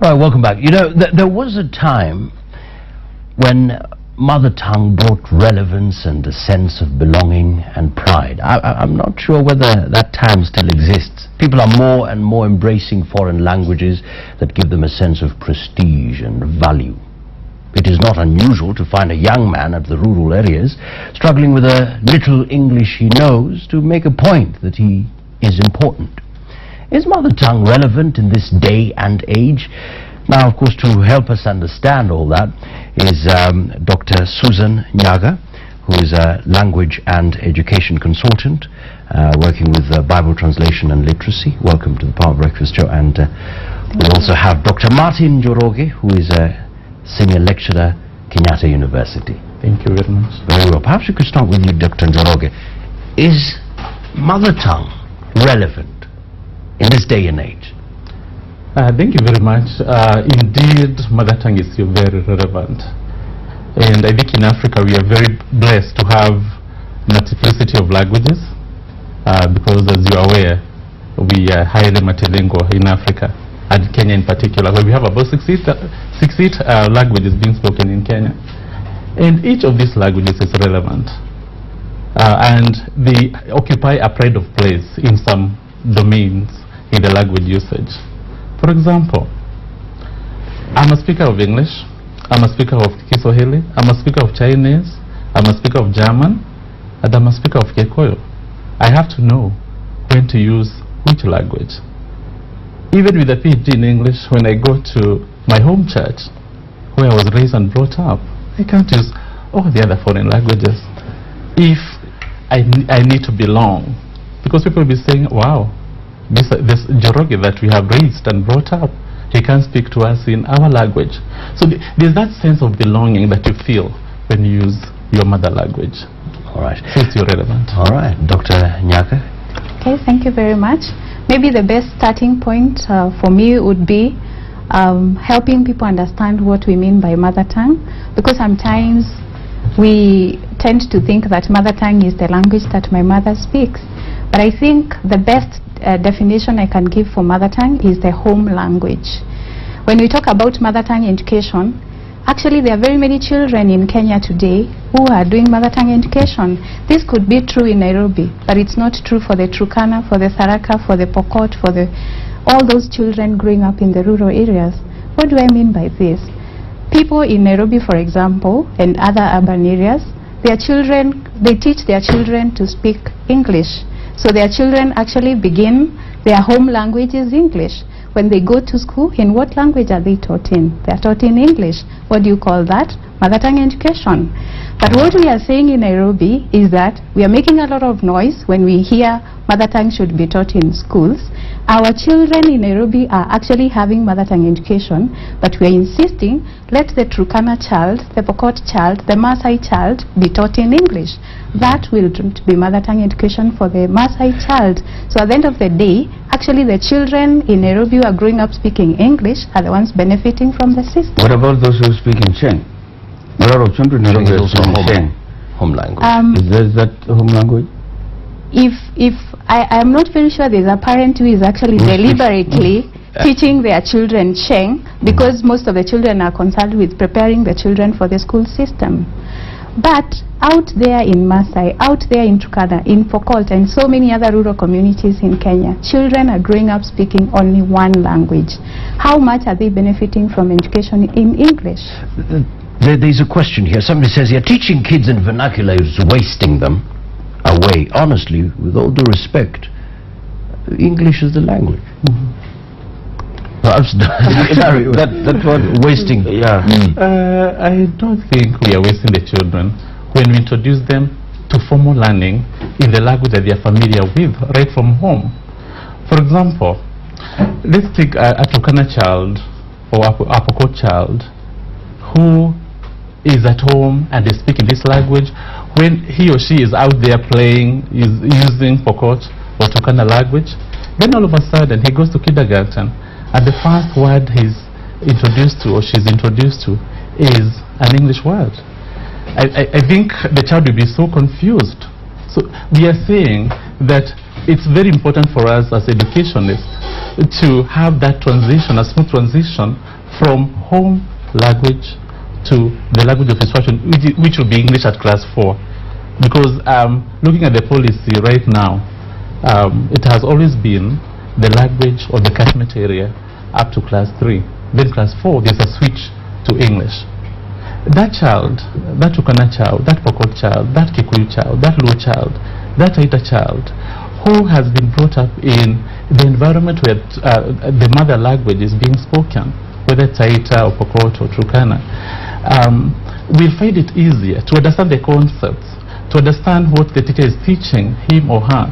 Right, welcome back. You know, there was a time when mother tongue brought relevance and a sense of belonging and pride. I'm not sure whether that time still exists. People are more and more embracing foreign languages that give them a sense of prestige and value. It is not unusual to find a young man at the rural areas struggling with a little English he knows to make a point that he is important. Is mother tongue relevant in this day and age? Now, of course, to help us understand all that is Dr. Susan Nyaga, who is a language and education consultant working with Bible translation and literacy. Welcome to the Power Breakfast Show. And we also have Dr. Martin Njoroge, who is a senior lecturer, Kenyatta University. Thank you very much. Very well. Perhaps we could start with you, Dr. Njoroge. Is mother tongue relevant in this day and age? Thank you very much. Indeed, mother tongue is still very relevant. And I think in Africa we are very blessed to have multiplicity of languages because, as you are aware, we are highly multilingual in Africa, and Kenya in particular, where we have about 68 languages being spoken in Kenya. And each of these languages is relevant. And they occupy a pride of place in some domains in the language usage. For example, I'm a speaker of English, I'm a speaker of Kiswahili, I'm a speaker of Chinese, I'm a speaker of German, and I'm a speaker of Kikuyu. I have to know when to use which language. Even with a PhD in English, when I go to my home church, where I was raised and brought up, I can't use all the other foreign languages if I need to belong. Because people will be saying, wow, this Njoroge that we have raised and brought up, he can speak to us in our language. So there's that sense of belonging that you feel when you use your mother language. All right. So it's relevant. All right. Dr. Nyaga? Okay, thank you very much. Maybe the best starting point for me would be helping people understand what we mean by mother tongue, because sometimes we tend to think that mother tongue is the language that my mother speaks. But I think the best definition I can give for mother tongue is the home language. When we talk about mother tongue education, actually there are very many children in Kenya today who are doing mother tongue education. This could be true in Nairobi, but it's not true for the Turkana, for the Tharaka, for the Pokot, for all those children growing up in the rural areas. What do I mean by this? People in Nairobi, for example, and other urban areas, they teach their children to speak English. So their children actually begin, their home language is English. When they go to school, in what language are they taught in? They are taught in English. What do you call that? Mother tongue education. But what we are saying in Nairobi is that we are making a lot of noise when we hear mother tongue should be taught in schools. Our children in Nairobi are actually having mother tongue education, but we are insisting, let the Turkana child, the Pokot child, the Maasai child be taught in English. That will be mother tongue education for the Maasai child. So at the end of the day, actually the children in Nairobi who are growing up speaking English are the ones benefiting from the system. What about those who speak in Sheng? A lot of children in Nairobi speak in Sheng. Home language. Is that home language? If I'm not very sure there's a parent who is actually deliberately teaching their children Sheng, because most of the children are concerned with preparing the children for the school system. But out there in Maasai, out there in Turkana, in Pokot, and so many other rural communities in Kenya, children are growing up speaking only one language. How much are they benefiting from education in English? There's a question here. Somebody says here, teaching kids in vernacular is wasting them away. Honestly, with all due respect, English is the language. Perhaps that's what wasting. Yeah. I don't think we are wasting the children when we introduce them to formal learning in the language that they are familiar with right from home. For example, let's take a Turkana child or a Pokot child who is at home and is speaking this language. When he or she is out there playing, is using Pokot or Turkana language, then all of a sudden he goes to kindergarten, and the first word he's introduced to or she's introduced to is an English word. I think the child will be so confused. So we are saying that it's very important for us as educationists to have that transition, a smooth transition from home language to the language of instruction, which will be English at class 4. Because looking at the policy right now, it has always been the language or the catchment area up to class 3. Then class 4, there's a switch to English. That child, that Turkana child, that Pokot child, that Kikuyu child, that Luo child, that Taita child, who has been brought up in the environment where the mother language is being spoken, whether Taita or Pokot or Turkana, will find it easier to understand the concepts, to understand what the teacher is teaching him or her,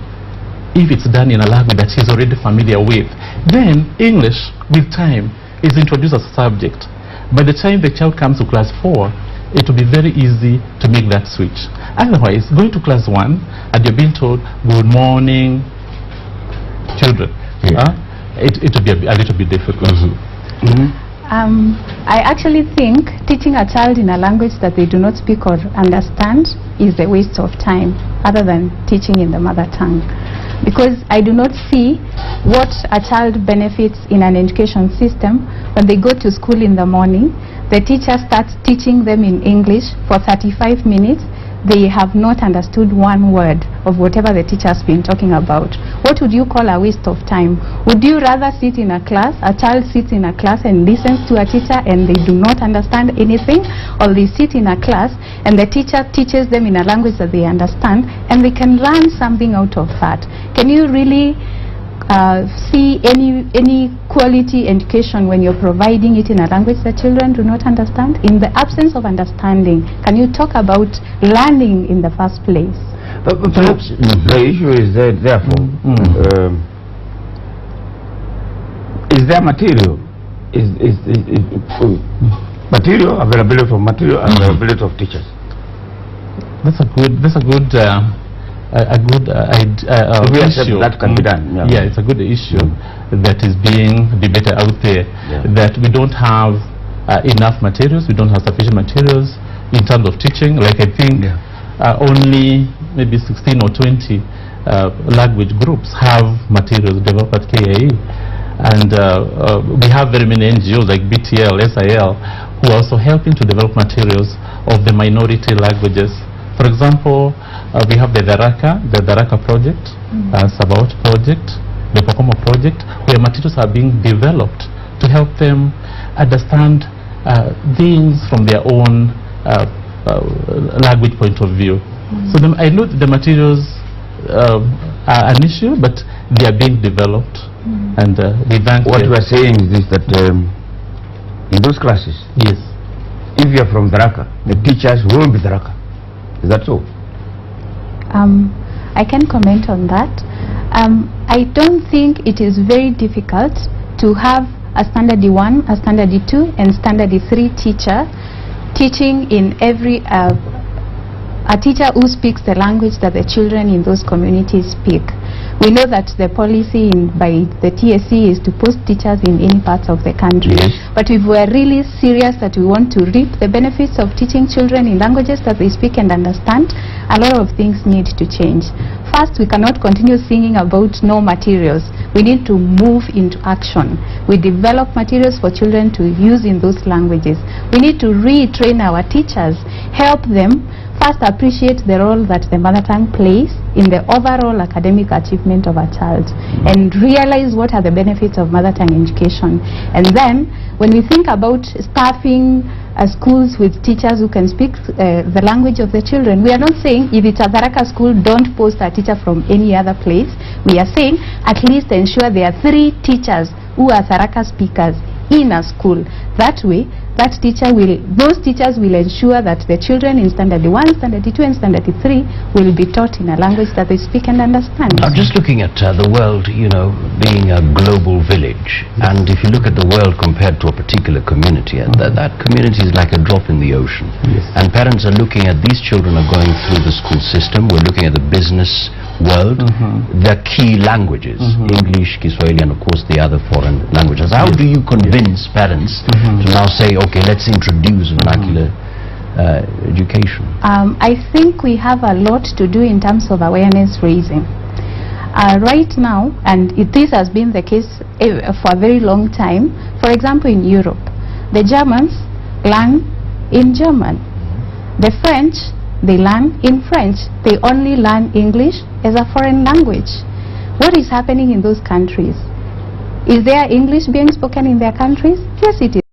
if it's done in a language that he's already familiar with. Then English, with time, is introduced as a subject. By the time the child comes to class 4, it will be very easy to make that switch. Otherwise, going to class 1 and you're being told, good morning, children, it will be a little bit difficult. I actually think teaching a child in a language that they do not speak or understand is a waste of time, other than teaching in the mother tongue. Because I do not see what a child benefits in an education system when they go to school in the morning. The teacher starts teaching them in English for 35 minutes. They have not understood one word of whatever the teacher has been talking about. What would you call a waste of time? Would you rather sit in a class, a child sits in a class and listens to a teacher and they do not understand anything, or they sit in a class and the teacher teaches them in a language that they understand and they can learn something out of that? Can you really see any quality education when you're providing it in a language that children do not understand? In the absence of understanding, can you talk about learning in the first place? But perhaps the issue is that, therefore, is there material? Is material, availability of material, and availability of teachers? That's a good issue. That can be done. Yeah, it's a good issue that is being debated out there, that we don't have enough materials, we don't have sufficient materials in terms of teaching. Like I think only maybe 16 or 20 language groups have materials developed at KIE. And we have very many NGOs like BTL, SIL, who are also helping to develop materials of the minority languages. For example, we have the Daraka project, Sabaot project, the Pokomo project, where materials are being developed to help them understand things from their own language point of view. So I know the materials are an issue, but they are being developed. And we thank what we are saying is this, that in those classes, yes, if you are from Daraka, the teachers will be Daraka. Is that so? I can comment on that. I don't think it is very difficult to have a standard 1, a standard 2, and standard 3 teacher teaching in every a teacher who speaks the language that the children in those communities speak. We know that the policy by the TSC is to post teachers in any parts of the country. Yes. But if we are really serious that we want to reap the benefits of teaching children in languages that they speak and understand, a lot of things need to change. First, we cannot continue singing about no materials. We need to move into action. We develop materials for children to use in those languages. We need to retrain our teachers, help them first appreciate the role that the mother tongue plays in the overall academic achievement of a child, and realize what are the benefits of mother tongue education. And then when we think about staffing schools with teachers who can speak the language of the children, we are not saying if it's a Daraka school, don't post a teacher from any other place. We are saying at least ensure there are 3 teachers who are Daraka speakers in a school. That way, those teachers will ensure that the children in standard 1, standard 2, and standard 3 will be taught in a language that they speak and understand. I'm just looking at the world, being a global village, and if you look at the world compared to a particular community, that community is like a drop in the ocean. Yes. And parents are looking at these children are going through the school system. We're looking at the business world, their key languages, English, Kiswahili, and of course the other foreign languages. How do you convince parents to now say, okay, let's introduce vernacular education? I think we have a lot to do in terms of awareness raising. Right now, and this has been the case for a very long time, for example in Europe, the Germans learn in German. The French, they learn in French. They only learn English as a foreign language. What is happening in those countries? Is there English being spoken in their countries? Yes, it is.